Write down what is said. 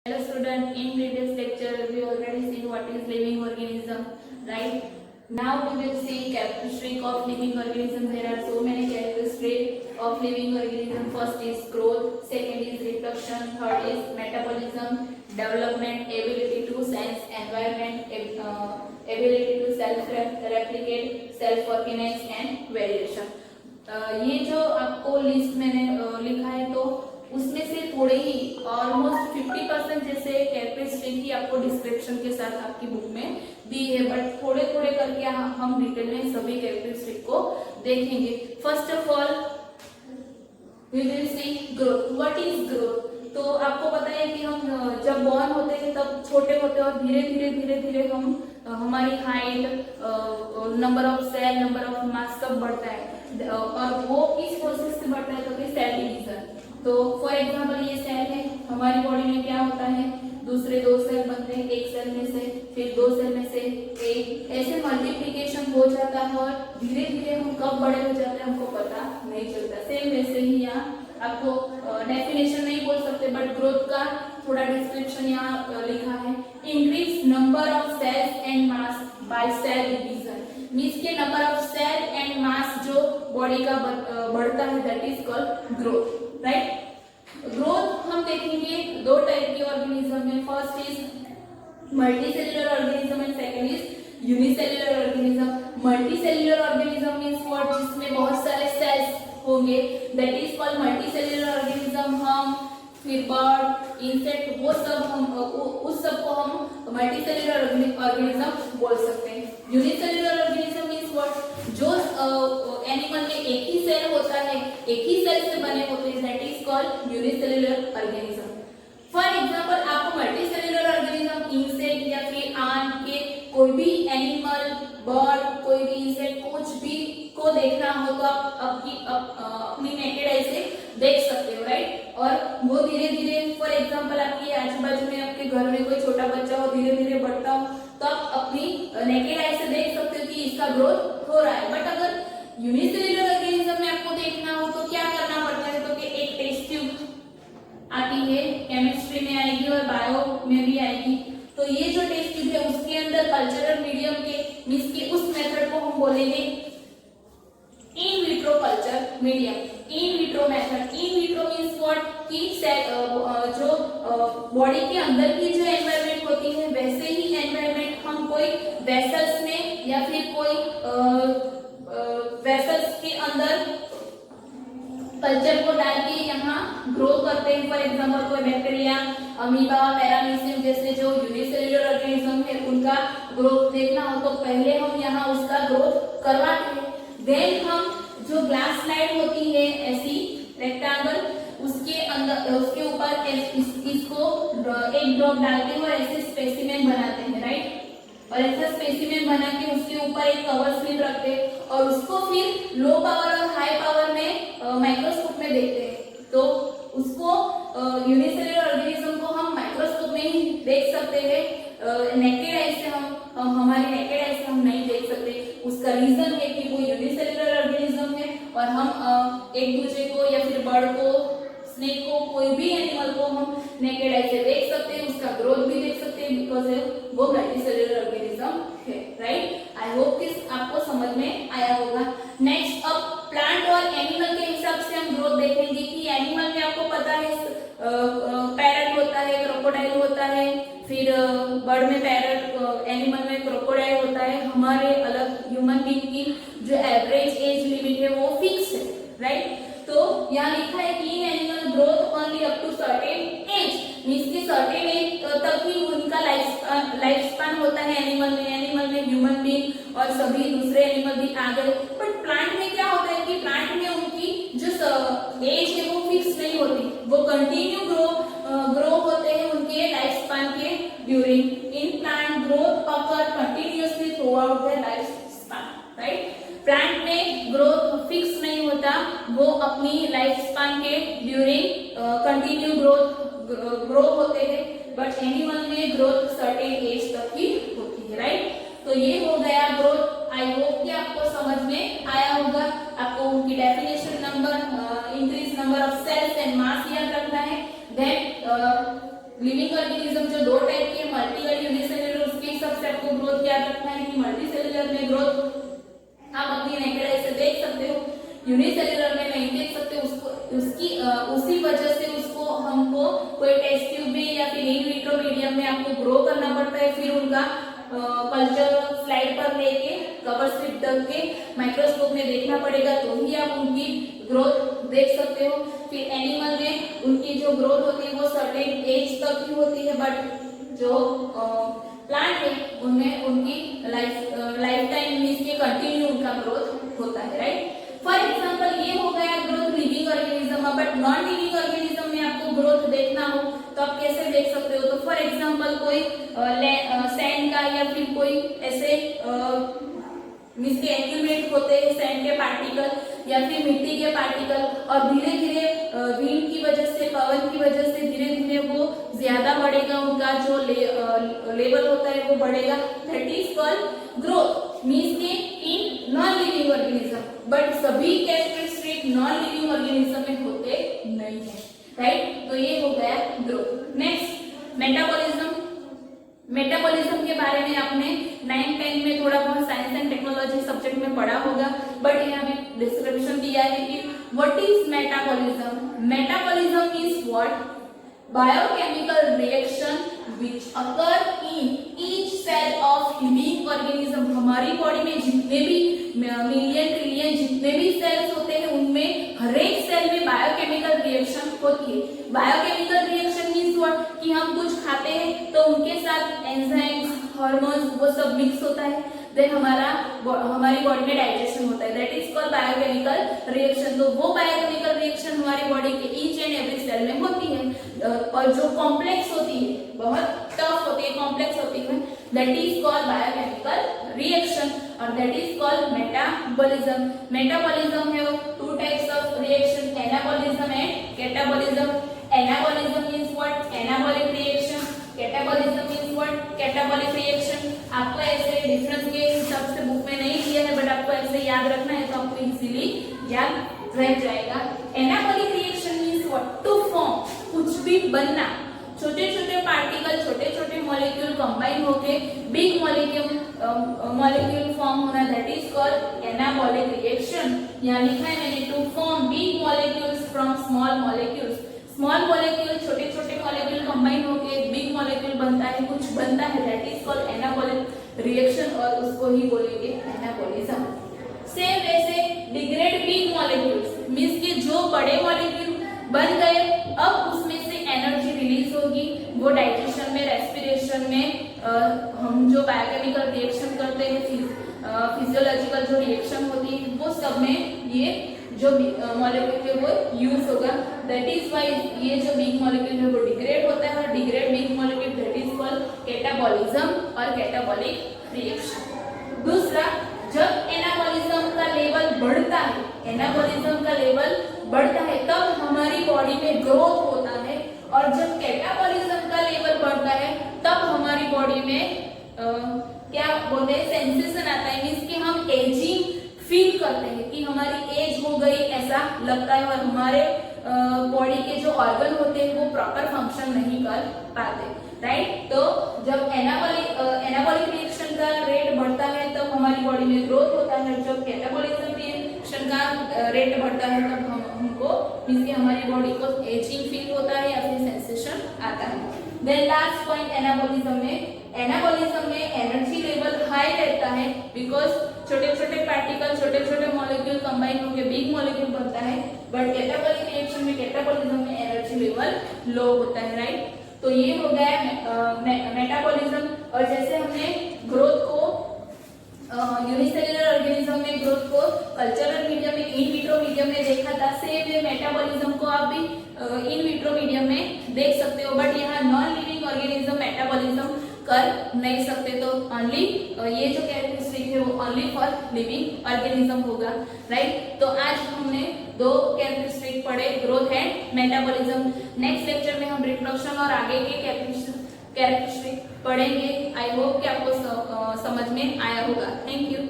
Hello student, in previous lecture we already seen what is living organism, right? Now we will see characteristic of living organism. There are so many characteristics of living organism. First is growth, second is reproduction, third is metabolism, development, ability to sense environment, ability to self-replicate, self-organize and variation. ये जो आपको list मैंने लिखा है तो उसमें से थोड़े ही ऑलमोस्ट 50% जैसे कैरेक्टरिस्टिक ही आपको डिस्क्रिप्शन के साथ आपकी बुक में दी है, बट थोड़े थोड़े करके हम डिटेल में सभी कैरेक्टरिस्टिक को देखेंगे. First of all we will see growth. What is growth? तो आपको पता है कि हम जब बॉर्न होते हैं तब छोटे होते हैं और धीरे धीरे धीरे धीरे हम हमारी height, number of cell, number of mass कब बढ़ता है और वो किस प्रोसेस से बढ़ता है, तो कि सेल डिवीजन. तो फॉर एग्जांपल ये सेल है, हमारी बॉडी में क्या होता है, दूसरे दो सेल बनते हैं, एक सेल में से फिर दो सेल में से एक, ऐसे मल्टीप्लिकेशन हो जाता है और धीरे धीरे हम कब बड़े हो जाते हैं हमको पता नहीं चलता. सेम वैसे ही यहाँ आपको डेफिनेशन नहीं बोल सकते बट ग्रोथ का थोड़ा डिस्क्रिप्शन यहाँ लिखा है. Increase number of sales and mass by cell division. Means के number of cell and mass जो बॉडी का बढ़ता है that is called growth, right. Growth हम देखेंगे दो टाइप के ऑर्गेनिज्म में. First is multicellular organism and second is unicellular organism. Multicellular organism means what, जिसमें बहुत सारे सेल्स होंगे that is called multicellular organism. हम फिर बर्ड, इंसेक्ट, वो सब हम उस सब को हम मल्टीसेल्युलर ऑर्गेनिज्म बोल सकते हैं. यूनिसेल्युलर ऑर्गेनिज्म मीन्स व्हाट, जो एनिमल में एक ही सेल होता है, एक ही सेल से बने होते हैं, that is called unicellular organism. For example आपको मल्टीसेल्युलर ऑर्गेनिज्म इंसेक्ट या फिर आंट के कोई भी एनिमल, बर्ड, कोई भी इंसेक्ट, कुछ भी को देखना हो तो आप अपनी नेकेड आई से देख सकते हो, राइट. और वो धीरे धीरे, फॉर एग्जांपल आपके आजू बाजू में आपके घर में कोई छोटा बच्चा हो, धीरे धीरे बढ़ता हो, तो आप अपनी नेकेड आई से देख सकते हो कि इसका ग्रोथ हो रहा है. बट अगर यूनिसेल्युलर ऑर्गेनिज्म में आपको देखना हो तो क्या करना पड़ता है, तो कि एक टेस्ट ट्यूब आती है, केमिस्ट्री में आएगी और बायो में भी आएगी. तो ये जो टेस्ट ट्यूब है उसके अंदर कल्चरल मीडियम के मींस के उस मेथड को हम बोलेंगे in vitro culture medium. In vitro method. In vitro means what, कि जो बॉडी के अंदर की जो एनवायरनमेंट होती है वैसे ही एनवायरनमेंट हम कोई वेसल्स में या फिर कोई वेसल्स के अंदर कल्चर को डाल के यहाँ ग्रो करते हैं. फॉर एग्जांपल कोई बैक्टीरिया, अमीबा, पैरामीशियम जैसे जो यूनिसेल्युलर ऑर्गेनिज्म है उनका ग्रोथ देखना हो तो पहले हम यहाँ उसका ग्रोथ करवाते हैं. देन हम जो ग्लास स्लाइड होती है ऐसी रेक्टेंगल, उसके अंदर उसके ऊपर इसको एक ड्रॉप डालते हैं और ऐसे स्पेसिमेन बनाते हैं, राइट. और ऐसा स्पेसिमेन बना के उसके ऊपर एक कवर स्लिप रखते हैं और उसको फिर लो पावर और हाई पावर में माइक्रोस्कोप में देखते हैं. तो उसको यूनिसेल्युलर ऑर्गेनिज्म को हम माइक्रोस्कोप में ही देख सकते हैं, नेकेड आई से हमारी नेकेड आई से हम नहीं देख सकते. उसका रीजन है कि वो यूनिसेल्युलर ऑर्गेनिज्म है और हम एक दूसरे को या फिर बर्ड को, स्नेक को, कोई भी एनिमल को हम नेकेड आई से देख सकते हैं, उसका ग्रोथ भी देख सकते हैं बिकॉज वो मल्टीसेल्युलर ऑर्गेनिज्म है, राइट. आई होप कि आपको समझ में आया होगा. नेक्स्ट अब प्लांट और एनिमल के हिसाब से हम ग्रोथ देखेंगे कि एनिमल में आपको पता है पैरट होता है, क्रोकोडाइल होता है, फिर बर्ड में पैरट, एनिमल में क्रोकोडाइल होता है. हमारे अलग ह्यूमन बीइंग की जो एवरेज एज लिमिट है वो फिक्स है, राइट. तो यहाँ लिखा है कि in animal growth only up to certain age. Means की सर्टेन एज तक ही उनका लाइफ स्पैन होता है एनिमल में ह्यूमन बीइंग और सभी दूसरे एनिमल भी आ गए. बट प्लांट में क्या होता है कि प्लांट में उनकी जो एज है वो फिक्स नहीं होती, वो कंटिन्यू ग्रो होते हैं उनके लाइफ स्पैन के during. In plant growth occur continuously through out their life span, right. Plant में ग्रोथ फिक्स नहीं होता, वो अपनी लाइफ स्पैन के ड्यूरिंग कंटिन्यू ग्रो होते हैं. बट एनिमल में ग्रोथ सर्टेन एज तक ही होती है, राइट. तो ये हो गया ग्रोथ. आई होप कि आपको समझ में आया होगा. आपको उनकी definition, number, increase number of sales and mass याद रखना है. देन ऑर्गेनिज्म जो दो टाइप के मल्टी और यूनिसेल्युलर, उसके हिसाब से आपको ग्रोथ याद रखना है कि मल्टी सेल्युलर में ग्रोथ आप अपनी नेकेड आई से देख सकते हो, यूनिसेल्युलर में नहीं देख सकते, उसको उसी वजह से उसको हमको कोई टेस्ट ट्यूब में या फिर इन विट्रो मीडियम में आपको ग्रो करना पड़ता है, फिर उनका कल्चर स्लाइड पर लेके कवर स्लिप ढक के माइक्रोस्कोप में देखना पड़ेगा, तो ही आप उनकी ग्रोथ देख सकते हो। फिर एनिमल में उनकी जो ग्रोथ होती है वो सर्टेन एज तक ही होती है, बट जो प्लांट है उनमें उनकी लाइफ टाइम मींस के कंटिन्यू उनका ग्रोथ होता है, राइट। फॉर एग्जांपल ये हो गया growth living organism, but non living organism में आपको ग्रोथ देखना हो तो आप कैसे देख सकते हो, तो फॉर एग्जांपल कोई सैंड का या फिर कोई ऐसे मींस के एक्यूमुलेट होते हैं सैंड के पार्टिकल या फिर मिट्टी के पार्टिकल, और धीरे धीरे विंड की वजह से, पवन की वजह से धीरे धीरे वो ज्यादा बढ़ेगा, उनका जो लेवल होता है वो बढ़ेगा, that is called growth means के इन नॉन लिविंग ऑर्गेनिज्म। बट सभी कैरेक्टरिस्टिक नॉन लिविंग ऑर्गेनिज्म में होते नहीं है, राइट। तो ये हो गया ग्रोथ। Next metabolism. मेटाबॉलिज्म के बारे में आपने 9-10 में थोड़ा बहुत साइंस एंड टेक्नोलॉजी सब्जेक्ट में पढ़ा होगा, बट यहाँ पे डिस्क्रिप्शन दिया है कि what is metabolism. Metabolism is what biochemical reaction which occur in each cell of living organism। हमारी बॉडी में जितने भी मिलियन ट्रिलियन जितने भी सेल्स होते हैं उनमें हर एक सेल में बायोकेमिकल रिएक्शन होती है। बायोकेमिकल रिएक्शन मींस व्हाट कि हम कुछ खाते हैं तो उनके साथ एंजाइम्स, हार्मोन्स वो सब मिक्स होता है, देन हमारी बॉडी में डाइजेशन होता है, that is called biochemical reaction. तो वो बायोकेमिकल रिएक्शन हमारी बॉडी के ईच एंड एवरी सेल में होती है, और जो कॉम्प्लेक्स होती है, बहुत टफ होती है, कॉम्प्लेक्स होती है, that is called biochemical reaction, और that is called metabolism. Metabolism है two types of reaction, anabolism and catabolism. Anabolism means what anabolic reaction, catabolism means what catabolic reaction. आपको ऐसे डिफरेंस के हिसाब से बुक में नहीं दिया है, बट आपको ऐसे याद रखना है तो आपको इजीली याद रह जाएगा। Anabolic reaction means what to form, कुछ भी बनना, छोटे छोटे पार्टिकल, छोटे छोटे मॉलिक्यूल कंबाइन होके बिग मॉलिक्यूल फॉर्म होना, that is called anabolic reaction. यहाँ लिखा है मैंने to form big molecules from small molecules. Small molecule छोटे छोटे मॉलिक्यूल कंबाइन होके बिग मॉलिक्यूल बनता है, कुछ बनता है, that is called anabolic reaction, और उसको ही बोलेंगे एनाबॉलिज्म। सेम वैसे डिग्रेड बिग मॉलिक्यूल्स मींस कि जो बड़े मॉलिक्यूल बन गए अब उसमें से एनर्जी रिलीज होगी, वो डाइजेशन में, रेस्पिरेशन में, हम जो बायोकेमिकल रिएक्शन करते हैं, फिजियोलॉजिकल जो रिएक्शन होती है वो सब में ये जो मॉलिक्यूल है वो यूज होगा, दैट इज व्हाई ये जो बिग मॉलिक्यूल है वो डिग्रेड होता है, और degrade big molecule that is called catabolism और कैटाबॉलिक रिएक्शन। दूसरा, जब एनाबॉलिज्म का लेवल बढ़ता है, एनाबॉलिज्म का लेवल बढ़ता है तब हमारी बॉडी में ग्रोथ होता है, और जब कैटाबॉलिज्म का लेवल बढ़ता है तब हमारी बॉडी में क्या बोलते हैं सेंसेशन आता है, मींस कि हम एजिंग फील करते हैं कि हमारी एज हो गई ऐसा लगता है, और हमारे बॉडी के जो ऑर्गन होते हैं वो प्रॉपर फंक्शन नहीं कर पाते, राइट। तो जब एनाबॉलिक रिएक्शन का रेट बढ़ता है तब हमारी बॉडी में ग्रोथ होता है, जब कैटाबॉलिज्म रिएक्शन का रेट बढ़ता है तब हमको मींस कि हमारी बॉडी को एजिंग फील होता है या फिर सेंसेशन आता है। देन लास्ट पॉइंट एनाबॉलिज्म में एनर्जी लेवल हाई रहता है, बिकॉज छोटे छोटे पार्टिकल, छोटे छोटे मॉलिक्यूल कंबाइन होकर बिग मॉलिक्यूल बनता है, बट कैटाबॉलिक रिएक्शन में, कैटाबॉलिज्म में एनर्जी लेवल लो होता है, राइट। तो ये हो गया मेटाबॉलिज्म। और जैसे हमने ग्रोथ को यूनिसेल्युलर ऑर्गेनिज्म में ग्रोथ को कल्चरल मीडियम में, इन विट्रो मीडियम में देखा था, सेम वे मेटाबॉलिज्म को आप भी इन विट्रो मीडियम में देख सकते हो, बट यहाँ नॉन लिविंग ऑर्गेनिज्म मेटाबॉलिज्म कर नहीं सकते, तो ओनली ये जो कैरेक्टरिस्टिक है वो ओनली फॉर लिविंग ऑर्गेनिज्म होगा, राइट। तो आज हमने दो कैरेक्टरिस्टिक पढ़े, growth and metabolism. Next lecture में हम रिप्रोडक्शन और आगे के कैरेक्टरिस्टिक पढ़ेंगे। आई होप कि आपको समझ में आया होगा। Thank you.